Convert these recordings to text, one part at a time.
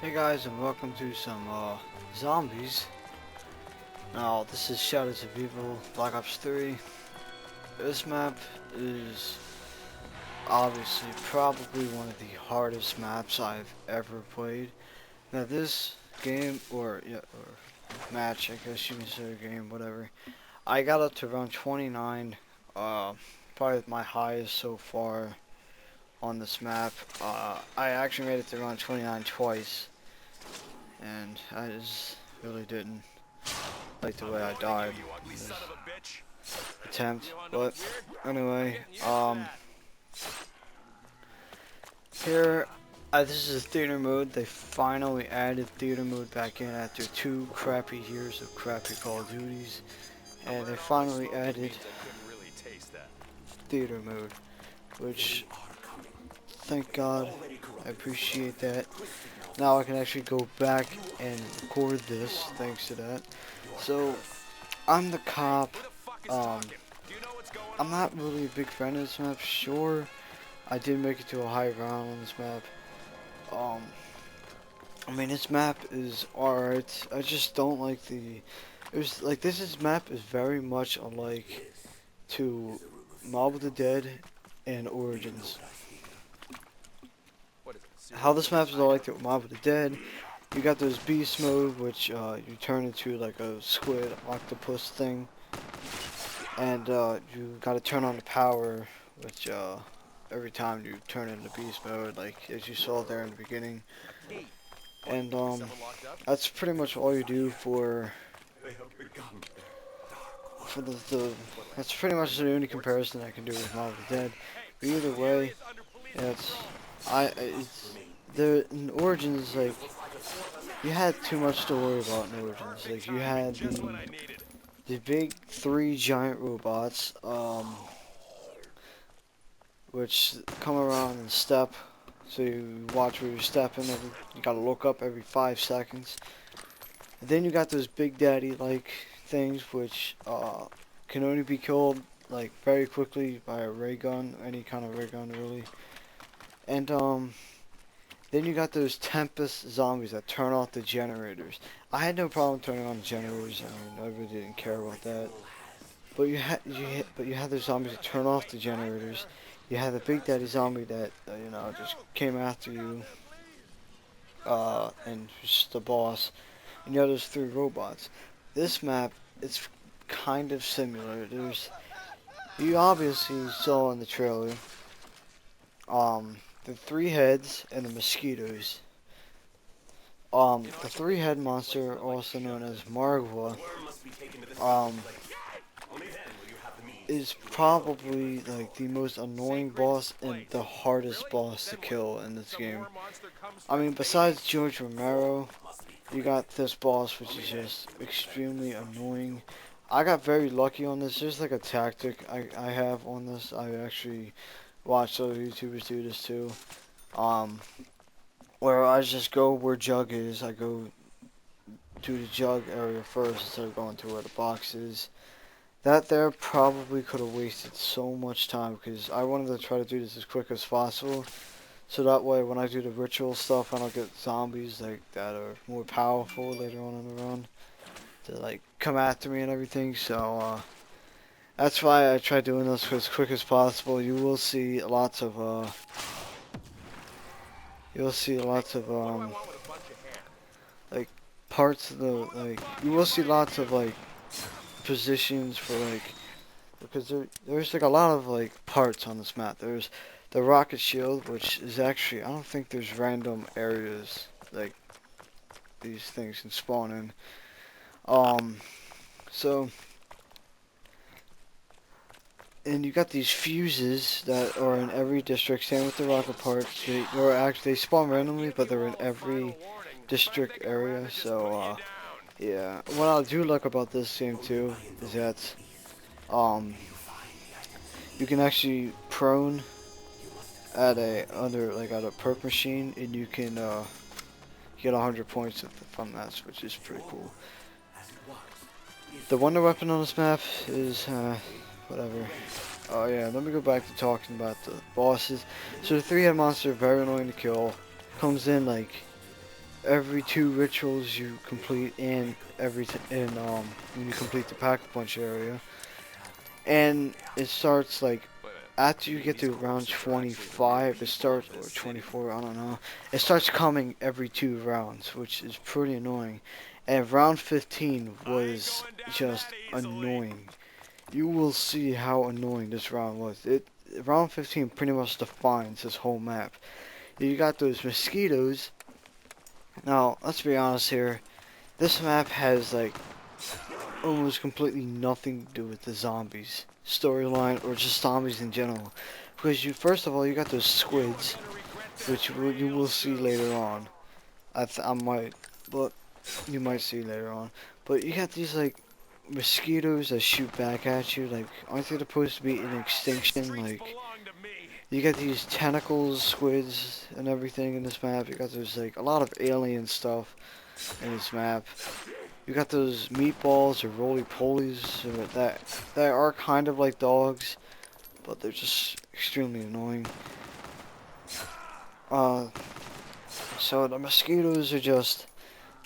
Hey guys, and welcome to some zombies. Now this is Shadow of Evil Black Ops 3. This map is obviously probably one of the hardest maps I've ever played. Now this game, or match, I guess you can say a game, whatever. I got up to around 29, probably my highest so far on this map. I actually made it to around 29 twice, and I just really didn't like the way I died in this attempt. But anyway, here, this is theater mode. They finally added theater mode back in after 2 crappy years of crappy Call of Duties, and they finally added theater mode, which, thank God, I appreciate that. Now I can actually go back and record this thanks to that. So I'm the cop. I'm not really a big fan of this map. Sure, I did make it to a high round on this map. I mean, this map is alright. I just don't like the. This map is very much alike to Mob of the Dead and Origins. How this map is alike to Mob of the Dead, you got those beast mode, which you turn into like a squid octopus thing. And you gotta turn on the power, which every time you turn into beast mode, like as you saw there in the beginning. And that's pretty much all you do for that's pretty much the only comparison I can do with Mob of the Dead. But either way, it's the in Origins, like, you had too much to worry about in Origins. Like, you had the big 3 giant robots, which come around and step, so you watch where you're stepping. You gotta look up every 5 seconds. And then you got those Big Daddy like things, which can only be killed like very quickly by a ray gun, any kind of ray gun really. And then you got those Tempest zombies that turn off the generators. I had no problem turning on the generators. I mean, I really didn't care about that. But you had those zombies that turn off the generators. You had the Big Daddy zombie that just came after you, and just the boss. And you have those 3 robots. This map, it's kind of similar. You obviously saw in the trailer, the 3 heads and the mosquitoes. The 3-head monster, also known as Margwa, is probably like the most annoying boss and the hardest boss to kill in this game. I mean, besides George Romero, you got this boss, which is just extremely annoying. I got very lucky on this. There's like a tactic I have on this. I actually watched other YouTubers do this too. Where I just go where Jug is. I go to the Jug area first instead of going to where the box is. That there probably could have wasted so much time, because I wanted to try to do this as quick as possible. So that way when I do the ritual stuff, I don't get zombies like that are more powerful later on in the run to like come after me and everything. So that's why I try doing this as quick as possible. You will see lots of like parts of the, like, you will see lots of like positions for, like, because there's like a lot of like parts on this map. There's the rocket shield, which is actually, I don't think there's random areas like these things can spawn in. So, and you got these fuses that are in every district. Same with the rocket parts. They spawn randomly, but they're in every district area. So yeah. What I do like about this game too is that you can actually prone at a perk machine, and you can get 100 points from that, which is pretty cool. The wonder weapon on this map is whatever. Oh yeah, let me go back to talking about the bosses. So the 3-head monster, very annoying to kill. Comes in like every 2 rituals you complete, and when you complete the Pack-a-Punch area, and it starts like after you get to round 25, it starts, or 24, I don't know. It starts coming every 2 rounds, which is pretty annoying. And round 15 was just annoying. You will see how annoying this round was. Round 15 pretty much defines this whole map. You got those mosquitoes. Now, let's be honest here. This map has like almost completely nothing to do with the zombies storyline or just zombies in general. Because first of all, you got those squids, which you will see later on. I might, but you might see later on. But you got these like mosquitoes that shoot back at you. Like, aren't they supposed to be in extinction? Like, you got these tentacles, squids, and everything in this map. You got those like a lot of alien stuff in this map. You got those meatballs or roly-polies that are kind of like dogs, but they're just extremely annoying. So the mosquitoes are just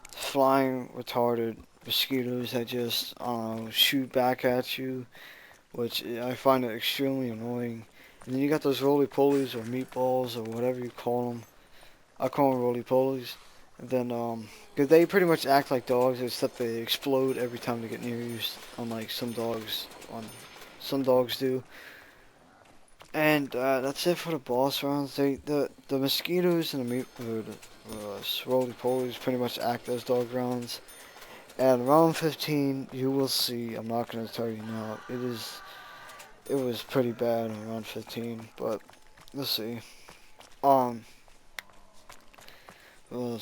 flying retarded mosquitoes that just shoot back at you, which I find it extremely annoying. And then you got those roly-polies or meatballs or whatever you call them. I call them roly-polies. And then, cause they pretty much act like dogs, except they explode every time they get near you, unlike some dogs do. And that's it for the boss rounds. The mosquitoes and the roly-polies pretty much act as dog rounds. And round 15, you will see. I'm not gonna tell you now. It was pretty bad in round 15, but let's see. Um, what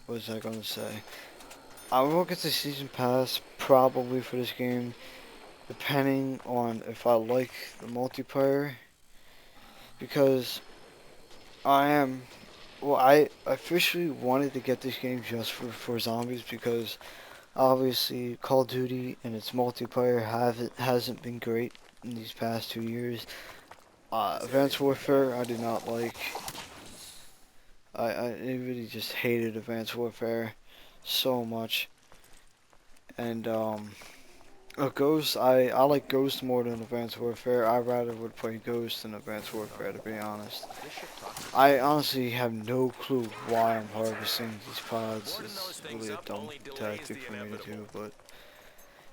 was I gonna say? I will get the season pass probably for this game, depending on if I like the multiplayer, because I officially wanted to get this game just for zombies, because obviously Call of Duty and its multiplayer hasn't been great in these past 2 years. Advanced Warfare I did not like. I really just hated Advanced Warfare so much. And Ghost, I like Ghost more than Advanced Warfare. I rather would play Ghost than Advanced Warfare, to be honest. I honestly have no clue why I'm harvesting these pods. It's really a dumb tactic for me to do, but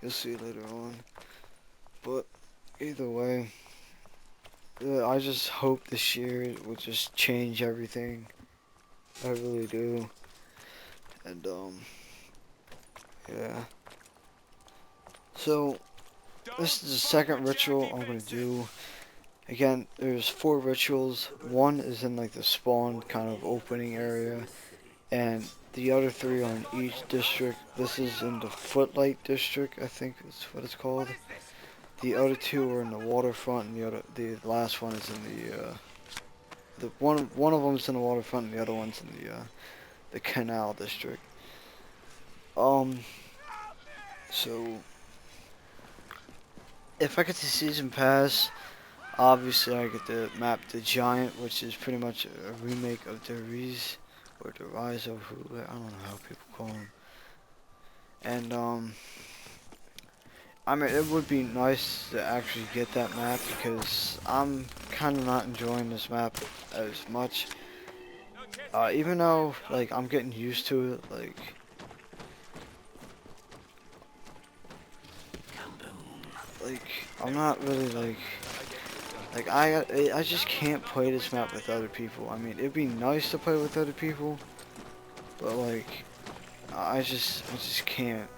you'll see later on. But either way, I just hope this year will just change everything. I really do. And yeah. So this is the second ritual I'm gonna do. Again, there's 4 rituals. One is in like the spawn kind of opening area, and the other 3 are in each district. This is in the Footlight district, I think that's what it's called. The other 2 are in the waterfront, and the last one is in the one of them is in the waterfront, and the other one's in the canal district. So if I get the season pass, obviously I get the map The Giant, which is pretty much a remake of The Rise, or The Rise of who, I don't know how people call him. And I mean, it would be nice to actually get that map, because I'm kind of not enjoying this map as much. Even though, like, I'm getting used to it, like, I'm not really, I just can't play this map with other people. I mean, it'd be nice to play with other people, but, like, I just can't.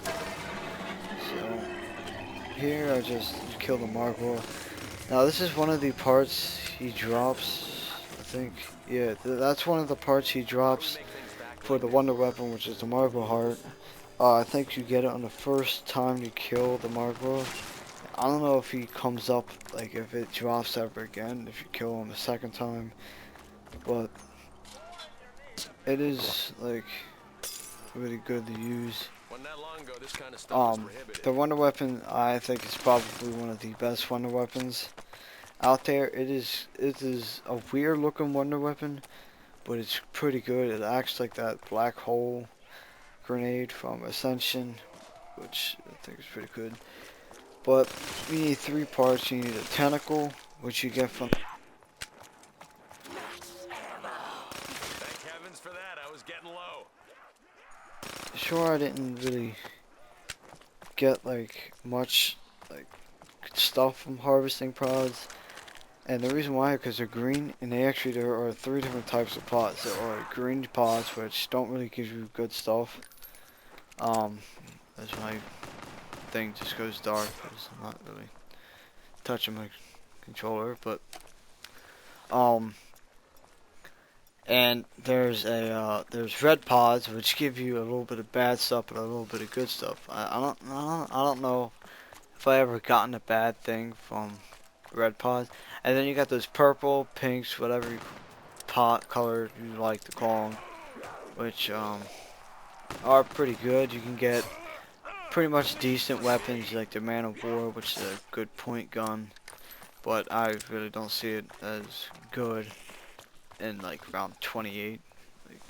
So, here I just kill the Marble. Now, this is one of the parts he drops, I think. Yeah, that's one of the parts he drops for the Wonder Weapon, which is the Marble Heart. I think you get it on the first time you kill the Marble. I don't know if he comes up, like, if it drops ever again, if you kill him a second time. But it is, like, really good to use. The Wonder Weapon, I think, is probably one of the best Wonder Weapons out there. It is a weird looking Wonder Weapon, but it's pretty good. It acts like that black hole grenade from Ascension, which I think is pretty good. But you need 3 parts. You need a tentacle, which you get from. Thank heavens for that. I was getting low. Sure, I didn't really get like much like stuff from harvesting pods, and the reason why, because they're green, and there are 3 different types of pods. There are green pods, which don't really give you good stuff. As my thing just goes dark, because I'm not really touching my controller, but and there's red pods, which give you a little bit of bad stuff and a little bit of good stuff. I don't know if I ever gotten a bad thing from red pods. And then you got those purple, pinks, whatever pot color you like to call them, which are pretty good. You can get pretty much decent weapons like the Man of War, which is a good point gun, but I really don't see it as good in like round 28. Like,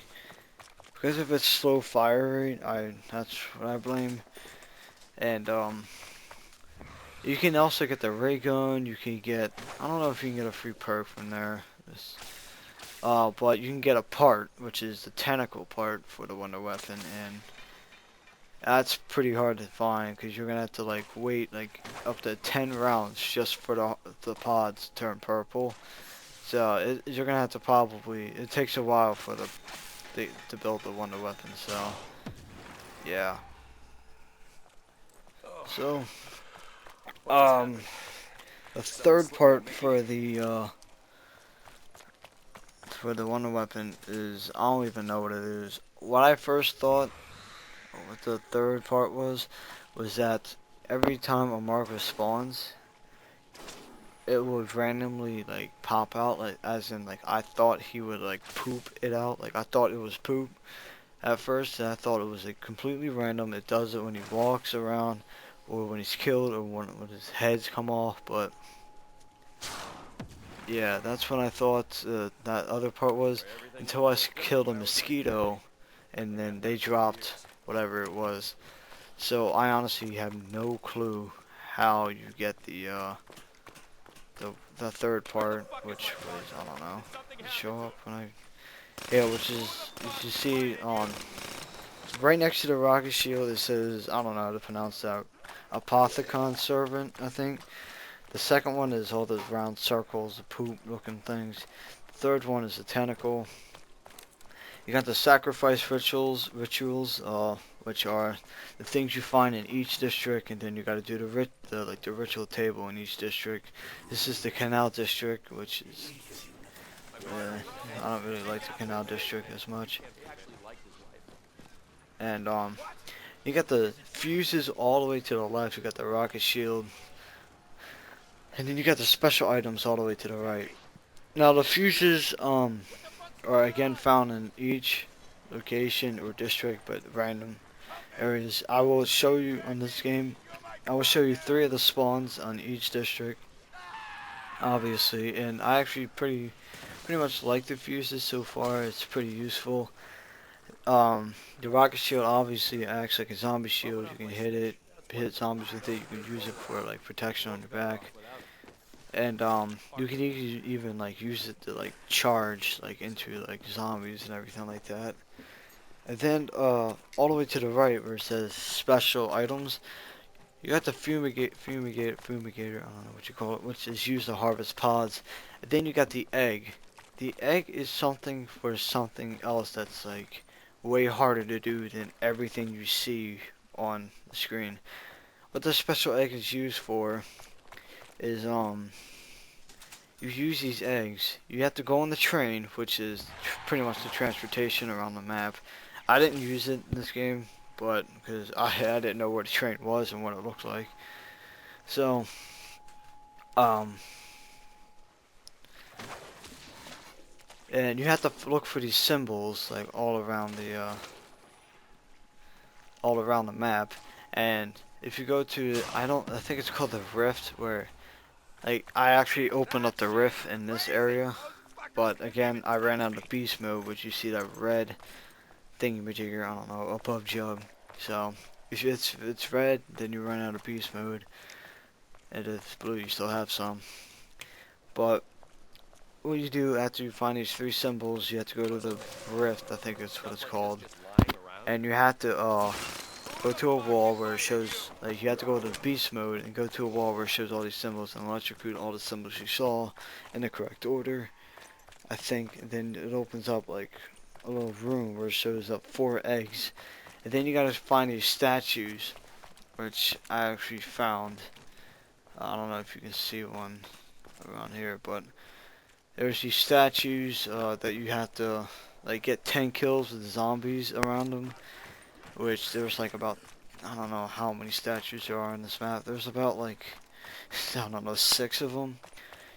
because of its slow fire rate, that's what I blame. And you can also get the ray gun. You can get, I don't know if you can get a free perk from there. But you can get a part, which is the tentacle part for the wonder weapon, and that's pretty hard to find because you're gonna have to like wait like up to 10 rounds just for the pods to turn purple. So you're gonna have to probably, it takes a while for to build the wonder weapon. So yeah. So the third part for the wonder weapon is, I don't even know what it is. What I first thought, what the third part was that every time a marker spawns, it would randomly like pop out, like as in like I thought he would like poop it out, like I thought it was poop at first, and I thought it was like completely random. It does it when he walks around, or when he's killed, or when his heads come off. But yeah, that's when I thought that other part was, until I killed a mosquito, and then they dropped whatever it was. So I honestly have no clue how you get the third part, which was, I don't know, show up when I, yeah, which is, you see on right next to the rocket shield, it says, I don't know how to pronounce that, Apothecon Servant, I think. The second one is all those round circles, the poop looking things. The third one is the tentacle. You got the sacrifice rituals, which are the things you find in each district, and then you got to do the ritual table in each district. This is the Canal District, which is, I don't really like the Canal District as much. And you got the fuses all the way to the left. You got the rocket shield, and then you got the special items all the way to the right. Now the fuses are again found in each location or district, but random areas. I will show you on this game. I will show you 3 of the spawns on each district, obviously, and I actually pretty much like the fuses so far. It's pretty useful. The rocket shield obviously acts like a zombie shield. You can hit zombies with it. You can use it for like protection on your back, and you can even like use it to like charge like into like zombies and everything like that. And then all the way to the right where it says special items, you got the fumigator, I don't know what you call it, which is used to harvest pods. And then you got the egg. The egg is something for something else that's like way harder to do than everything you see on the screen. What the special egg is used for is you use these eggs. You have to go on the train, which is pretty much the transportation around the map. I didn't use it in this game, but because I didn't know where the train was and what it looked like. So, and you have to look for these symbols like all around the map. And if you go to, I think it's called the Rift, where like I actually opened up the rift in this area, But again, I ran out of beast mode, which you see that red thingamajigger, I don't know, above jug. So if it's red, then you run out of beast mode, and if it's blue, you still have some. But what you do after you find these 3 symbols, you have to go to the rift, I think that's what it's called, and you have to go to a wall where it shows, like, you have to go to beast mode and go to a wall where it shows all these symbols and electrocute all the symbols you saw in the correct order, I think. And then it opens up like a little room where it shows up 4 eggs, and then you gotta find these statues, which I actually found. I don't know if you can see one around here, but there's these statues that you have to like get 10 kills with zombies around them, which there's like about, I don't know how many statues there are in this map. There's about like, I don't know, 6 of them.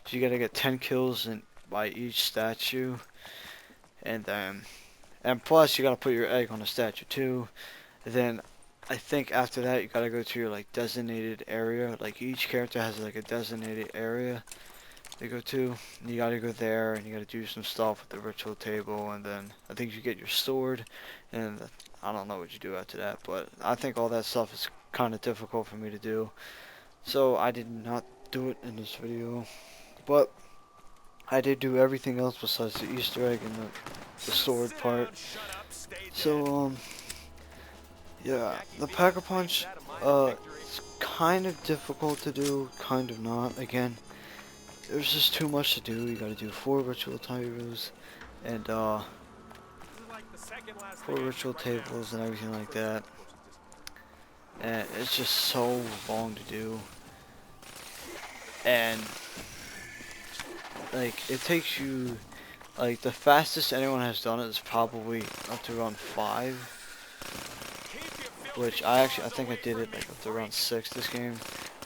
So you gotta get 10 kills by each statue, and plus you gotta put your egg on the statue too. And then I think after that you gotta go to your like designated area. Like each character has like a designated area they go to. And you gotta go there and you gotta do some stuff with the ritual table, and then I think you get your sword, and I don't know what you do after that, but I think all that stuff is kind of difficult for me to do, so I did not do it in this video. But I did do everything else besides the Easter egg and the sword part. So yeah, the Pack-a-Punch it's kind of difficult to do, kind of not. Again, there's just too much to do. You gotta do 4 ritual tables and 4 ritual tables and everything like that. And it's just so long to do. And like it takes you, like the fastest anyone has done it is probably up to around 5. Which I think I did it like up to around 6 this game.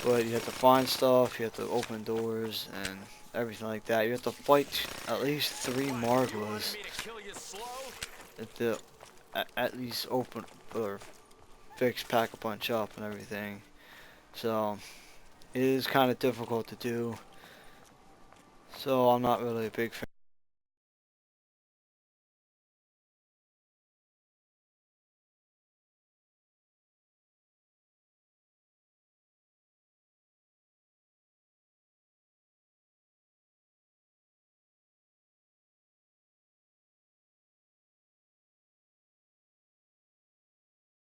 But you have to find stuff, you have to open doors and everything like that. You have to fight at least 3 Margwas to at least open or fix Pack-a-Punch up and everything. So it is kind of difficult to do. So I'm not really a big fan.